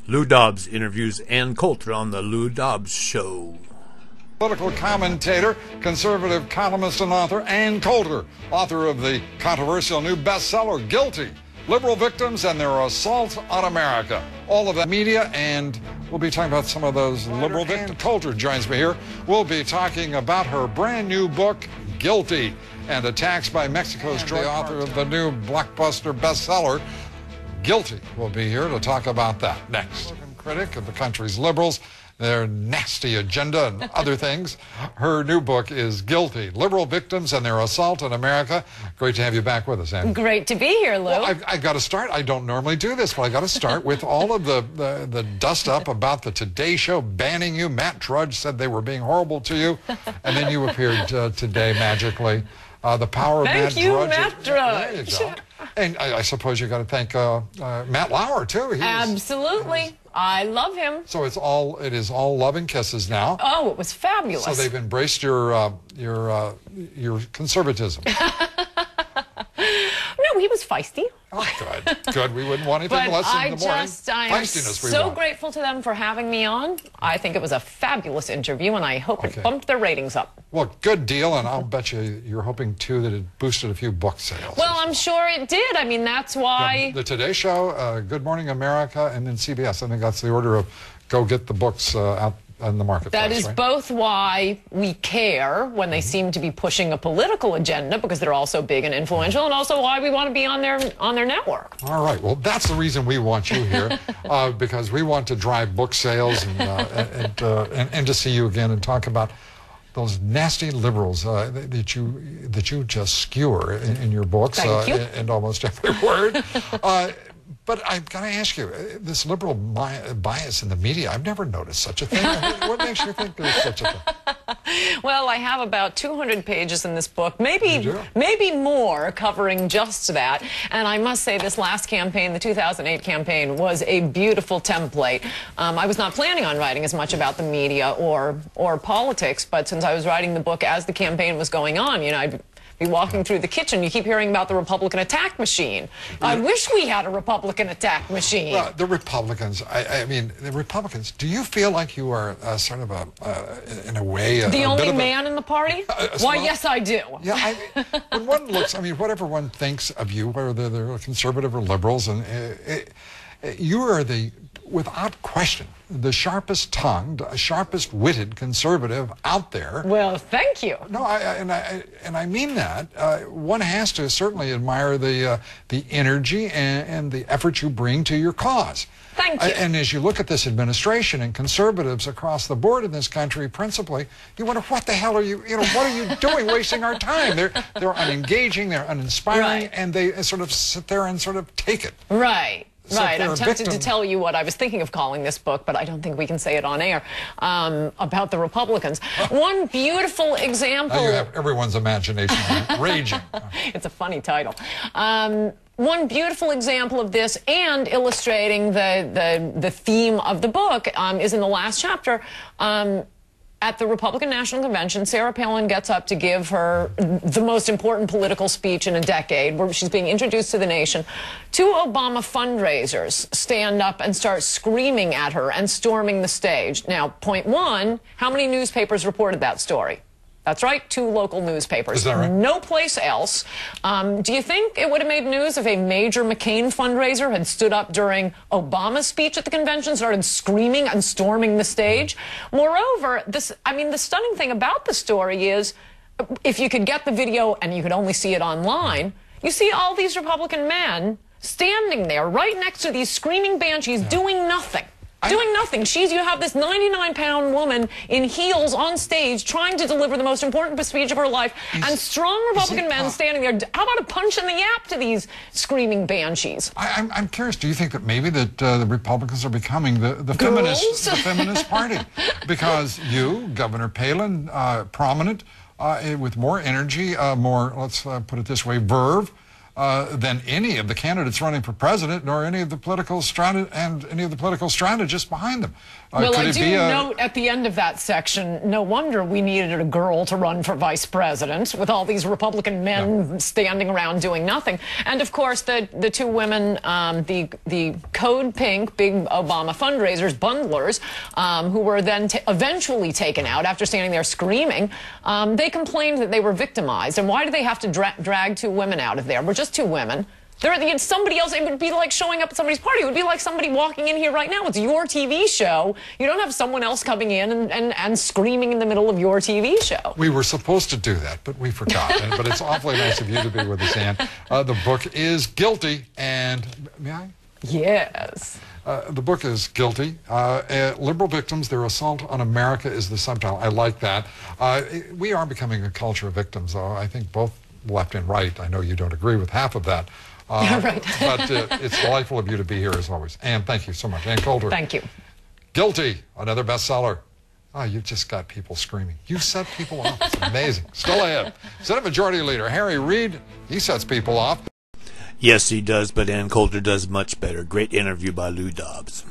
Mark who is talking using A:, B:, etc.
A: Lou Dobbs interviews Ann Coulter on the Lou Dobbs Show.
B: Political commentator, conservative columnist and author Ann Coulter, author of the controversial new bestseller, Guilty, Liberal Victims and Their Assault on America. All of that media, and we'll be talking about some of those liberal victims. Ann Coulter joins me here. We'll be talking about her brand new book, Guilty, and attacks by Mexico's drug cartel. The author of the new blockbuster bestseller, Guilty, will be here to talk about that next. Critic of the country's liberals, their nasty agenda and other things. Her new book is Guilty, Liberal Victims and Their Assault on America. Great to have you back with us, Ann.
C: Great to be here, Lou.
B: Well, I've got to start. I don't normally do this, but I got to start with all of the dust up about the Today Show banning you. Matt Drudge said they were being horrible to you, and then you appeared today magically. The power of Matt Drudge.
C: Thank you, Matt Drudge.
B: There you go. And I suppose you got to thank Matt Lauer too.
C: Absolutely. I love him.
B: So it is all love and kisses now.
C: Oh, it was fabulous.
B: So they've embraced your conservatism.
C: No, he was feisty.
B: Oh, good. We wouldn't want anything less in the morning.
C: I'm so grateful to them for having me on. I think it was a fabulous interview, and I hope it bumped their ratings up.
B: Well, good deal, and I'll bet you're hoping, too, that it boosted a few book sales.
C: Well, I'm sure it did. I mean, that's why...
B: The Today Show, Good Morning America, and then CBS. I think that's the order of go get the books out in the marketplace.
C: That is both why we care when they seem to be pushing a political agenda, because they're also big and influential, and also why we want to be on their network.
B: All right. Well, that's the reason we want you here, because we want to drive book sales and to see you again and talk about those nasty liberals that you just skewer in your books.
C: Thank you.
B: And almost every word. But I've got to ask you, this liberal bias in the media, I've never noticed such a thing. What makes you think there's such a thing?
C: Well, I have about 200 pages in this book, maybe more, covering just that. And I must say this last campaign, the 2008 campaign, was a beautiful template. I was not planning on writing as much about the media or politics, but since I was writing the book as the campaign was going on, you know, I'd be walking through the kitchen, you keep hearing about the Republican attack machine. I wish we had a Republican attack machine.
B: Well, the Republicans, I mean, the Republicans, do you feel like you are sort of in a way...
C: the only man in the party? Why, yes, I do.
B: Yeah, when one looks, I mean, whatever one thinks of you, whether they're conservative or liberals, and you are without question, the sharpest tongued, sharpest witted conservative out there.
C: Well, thank you.
B: No, and I mean that. One has to certainly admire the energy and the effort you bring to your cause.
C: Thank you.
B: And as you look at this administration and conservatives across the board in this country, principally, you wonder, what the hell are you what are you doing, wasting our time? They're unengaging, they're uninspiring, and they sort of sit there and sort of take it.
C: Right. Right, I'm tempted to tell you what I was thinking of calling this book, but I don't think we can say it on air, about the Republicans. One beautiful example...
B: Now you have everyone's imagination raging.
C: It's a funny title. One beautiful example of this, and illustrating the theme of the book, is in the last chapter. At the Republican National Convention, Sarah Palin gets up to give her the most important political speech in a decade, where she's being introduced to the nation. Two Obama fundraisers stand up and start screaming at her and storming the stage. Now, point one, how many newspapers reported that story? That's right, 2 local newspapers.
B: Is that right?
C: No place else. Do you think it would have made news if a major McCain fundraiser had stood up during Obama's speech at the convention, started screaming and storming the stage? Moreover, the stunning thing about the story is, if you could get the video and you could only see it online, you see all these Republican men standing there right next to these screaming banshees doing nothing. Doing nothing. You have this 99-pound woman in heels on stage trying to deliver the most important speech of her life, and strong Republican men standing there. How about a punch in the yap to these screaming banshees?
B: I'm curious. Do you think that maybe that the Republicans are becoming the feminist party? Because you, Governor Palin, prominent, with more energy, more, let's put it this way, verve, than any of the candidates running for president, nor any of the political strategists behind them.
C: Well, I do note at the end of that section, no wonder we needed a girl to run for vice president with all these Republican men standing around doing nothing. And of course, the two women, the Code Pink, big Obama fundraisers, bundlers, who were then eventually taken out after standing there screaming, they complained that they were victimized. And why do they have to drag two women out of there? We're just two women. Somebody else, it would be like showing up at somebody's party. It would be like somebody walking in here right now. It's your TV show. You don't have someone else coming in and screaming in the middle of your TV show.
B: We were supposed to do that, but we forgot. But it's awfully nice of you to be with us, Ann. The book is Guilty, and may I?
C: Yes.
B: The book is Guilty. Liberal Victims, Their Assault on America is the subtitle. I like that. We are becoming a culture of victims, though. I think both left and right. I know you don't agree with half of that.
C: Right.
B: But it's delightful of you to be here, as always. Ann, thank you so much. Ann Coulter.
C: Thank you.
B: Guilty, another bestseller. Oh, you just got people screaming. You set people off. It's amazing. Still ahead. Senate Majority Leader Harry Reid, he sets people off.
A: Yes, he does, but Ann Coulter does much better. Great interview by Lou Dobbs.